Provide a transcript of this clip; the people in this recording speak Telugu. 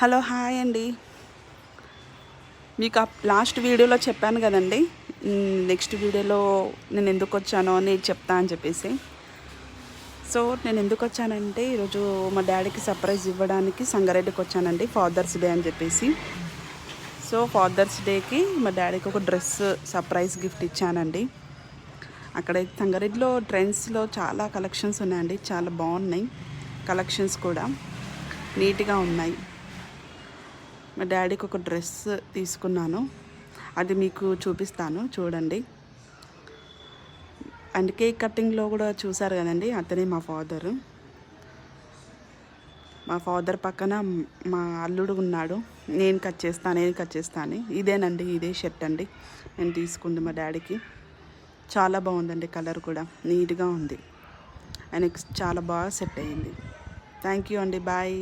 హలో హాయ్ అండి. మీకు లాస్ట్ వీడియోలో చెప్పాను కదండి, నెక్స్ట్ వీడియోలో నేను ఎందుకు వచ్చానో అని చెప్తా అని చెప్పేసి. సో నేను ఎందుకు వచ్చానంటే ఈరోజు మా డాడీకి సర్ప్రైజ్ ఇవ్వడానికి సంగారెడ్డికి వచ్చానండి, ఫాదర్స్ డే అని చెప్పేసి. సో ఫాదర్స్ డేకి మా డాడీకి ఒక డ్రెస్ సర్ప్రైజ్ గిఫ్ట్ ఇచ్చానండి. అక్కడ సంగారెడ్డిలో ట్రెండ్స్లో చాలా కలెక్షన్స్ ఉన్నాయండి, చాలా బాగున్నాయి కలెక్షన్స్ కూడా, నీట్గా ఉన్నాయి. మా డాడీకి ఒక డ్రెస్ తీసుకున్నాను, అది మీకు చూపిస్తాను చూడండి. అండ్ కేక్ కటింగ్లో కూడా చూసారు కదండి, అతనే మా ఫాదరు. మా ఫాదర్ పక్కన మా అల్లుడు ఉన్నాడు. నేను కట్ చేస్తాను. ఇదేనండి, ఇదే షర్ట్ అండి నేను తీసుకుంది మా డాడీకి. చాలా బాగుందండి, కలర్ కూడా నీట్గా ఉంది, ఆయనకి చాలా బాగా సెట్ అయ్యింది. థ్యాంక్ యూ అండి, బాయ్.